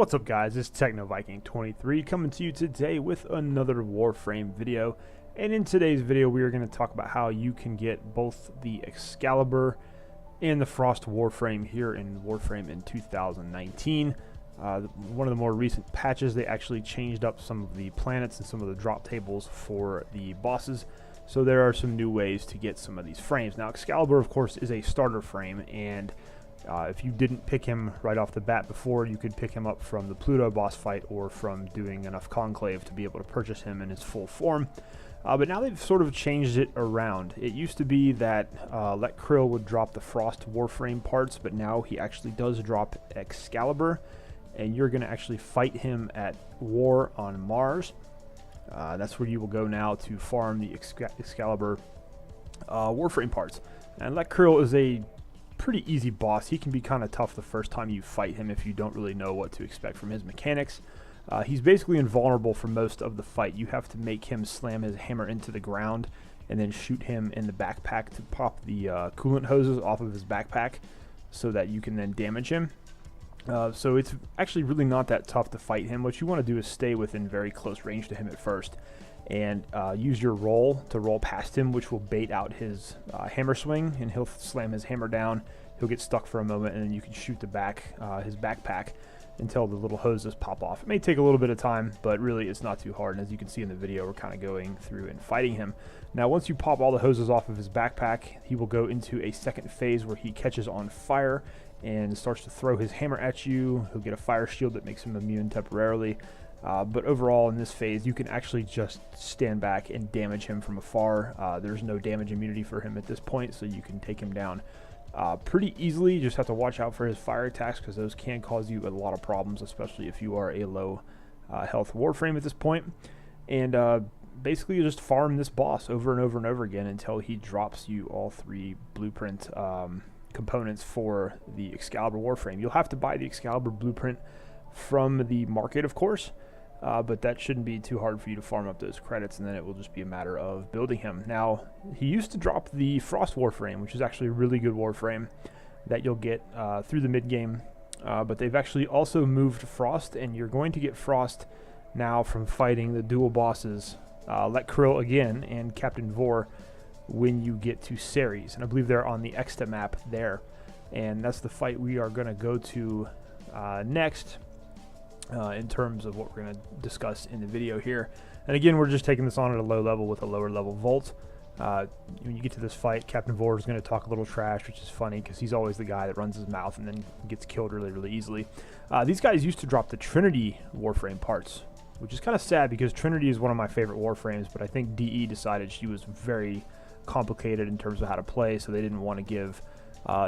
What's up, guys? It's TechnoViking23 coming to you today with another Warframe video. And in today's video we are going to talk about how you can get both the Excalibur and the Frost Warframe here in Warframe in 2019. One of the more recent patches, they actually changed up some of the planets and some of the drop tables for the bosses. So there are some new ways to get some of these frames. Now Excalibur, of course, is a starter frame, and if you didn't pick him right off the bat before, you could pick him up from the Pluto boss fight or from doing enough Conclave to be able to purchase him in his full form. But now they've sort of changed it around. It used to be that Let Krill would drop the Frost Warframe parts, but now he actually does drop Excalibur, and you're going to actually fight him at War on Mars. That's where you will go now to farm the Excalibur Warframe parts. And Let Krill is a pretty easy boss. He can be kind of tough the first time you fight him if you don't really know what to expect from his mechanics. He's basically invulnerable for most of the fight. You have to make him slam his hammer into the ground and then shoot him in the backpack to pop the coolant hoses off of his backpack so that you can then damage him. So it's actually really not that tough to fight him. What you want to do is stay within very close range to him at first and use your roll to roll past him, which will bait out his hammer swing, and he'll slam his hammer down. He'll get stuck for a moment, and then you can shoot his backpack until the little hoses pop off. It may take a little bit of time, but really it's not too hard, and as you can see in the video, we're kind of going through and fighting him. Now once you pop all the hoses off of his backpack, he will go into a second phase where he catches on fire and starts to throw his hammer at you. He'll get a fire shield that makes him immune temporarily. But overall in this phase, you can actually just stand back and damage him from afar. There's no damage immunity for him at this point, so you can take him down pretty easily. You just have to watch out for his fire attacks, because those can cause you a lot of problems, especially if you are a low health Warframe at this point. And basically you just farm this boss over and over and over again until he drops you all three blueprint components for the Excalibur Warframe. You'll have to buy the Excalibur blueprint from the market, of course. But that shouldn't be too hard for you to farm up those credits, and then it will just be a matter of building him. Now, he used to drop the Frost Warframe, which is actually a really good Warframe that you'll get through the mid-game. But they've actually also moved Frost, and you're going to get Frost now from fighting the dual bosses, Let Krill again and Captain Vor, when you get to Ceres. And I believe they're on the Exta map there. And that's the fight we are going to go to next. In terms of what we're going to discuss in the video here. And again, we're just taking this on at a low level with a lower level Volt. When you get to this fight, Captain Vor is going to talk a little trash, which is funny because he's always the guy that runs his mouth and then gets killed really easily. These guys used to drop the Trinity Warframe parts, which is kind of sad because Trinity is one of my favorite Warframes, but I think DE decided she was very complicated in terms of how to play, so they didn't want to give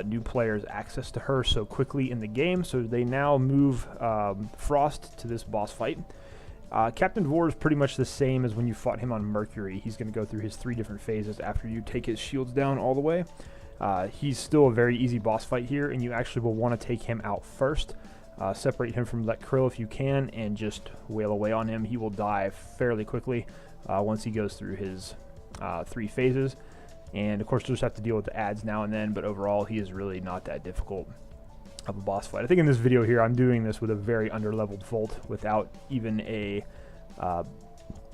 new players access to her so quickly in the game, so they now move Frost to this boss fight. Captain Vor is pretty much the same as when you fought him on Mercury. He's going to go through his 3 different phases after you take his shields down all the way. He's still a very easy boss fight here, and you actually will want to take him out first. Separate him from Let Krill if you can, and just wail away on him. He will die fairly quickly once he goes through his 3 phases. And of course you'll just have to deal with the ads now and then, but overall he is really not that difficult of a boss fight. I think in this video here I'm doing this with a very underleveled Volt without even a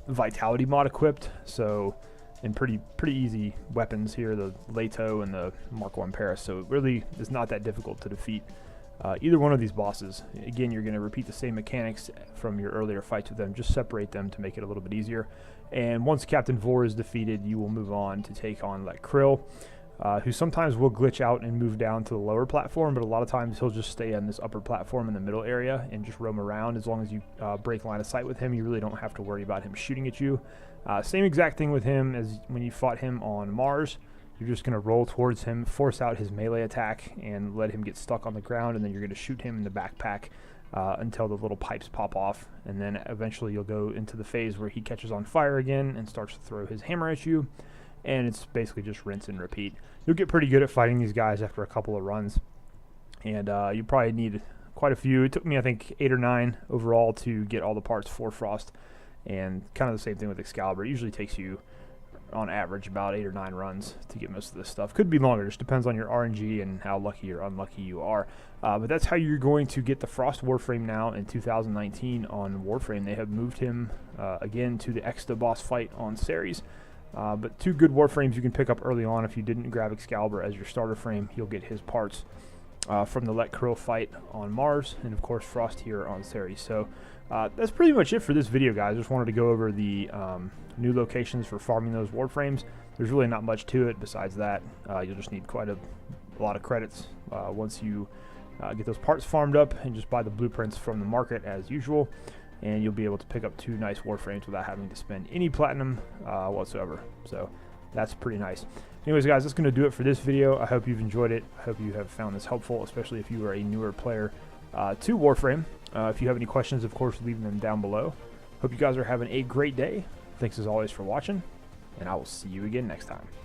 Vitality mod equipped, so in pretty easy weapons here, the Leto and the Mark 1 Paris, so it really is not that difficult to defeat either one of these bosses. Again, you're going to repeat the same mechanics from your earlier fights with them, just separate them to make it a little bit easier. And once Captain Vor is defeated, you will move on to take on Let Krill, who sometimes will glitch out and move down to the lower platform, but a lot of times he'll just stay on this upper platform in the middle area and just roam around. As long as you break line of sight with him, you really don't have to worry about him shooting at you. Same exact thing with him as when you fought him on Mars. You're just going to roll towards him, force out his melee attack, and let him get stuck on the ground, and then you're going to shoot him in the backpack until the little pipes pop off, and then eventually you'll go into the phase where he catches on fire again and starts to throw his hammer at you, and it's basically just rinse and repeat. You'll get pretty good at fighting these guys after a couple of runs, and you probably need quite a few. It took me, I think, 8 or 9 overall to get all the parts for Frost, and kind of the same thing with Excalibur. It usually takes you on average about 8 or 9 runs to get most of this stuff. Could be longer, just depends on your RNG and how lucky or unlucky you are. But that's how you're going to get the Frost Warframe now in 2019 on Warframe. They have moved him again to the Exta boss fight on Ceres. But 2 good Warframes you can pick up early on. If you didn't grab Excalibur as your starter frame, you'll get his parts from the Let Krill fight on Mars, and of course Frost here on Ceres. So that's pretty much it for this video, guys. Just wanted to go over the new locations for farming those Warframes. There's really not much to it besides that. You'll just need quite a lot of credits once you get those parts farmed up, and just buy the blueprints from the market as usual, and you'll be able to pick up 2 nice Warframes without having to spend any platinum whatsoever. So that's pretty nice. Anyways, guys, that's going to do it for this video. I hope you've enjoyed it. I hope you have found this helpful, especially if you are a newer player to Warframe. If you have any questions, of course, leave them down below. Hope you guys are having a great day. Thanks as always for watching, and I will see you again next time.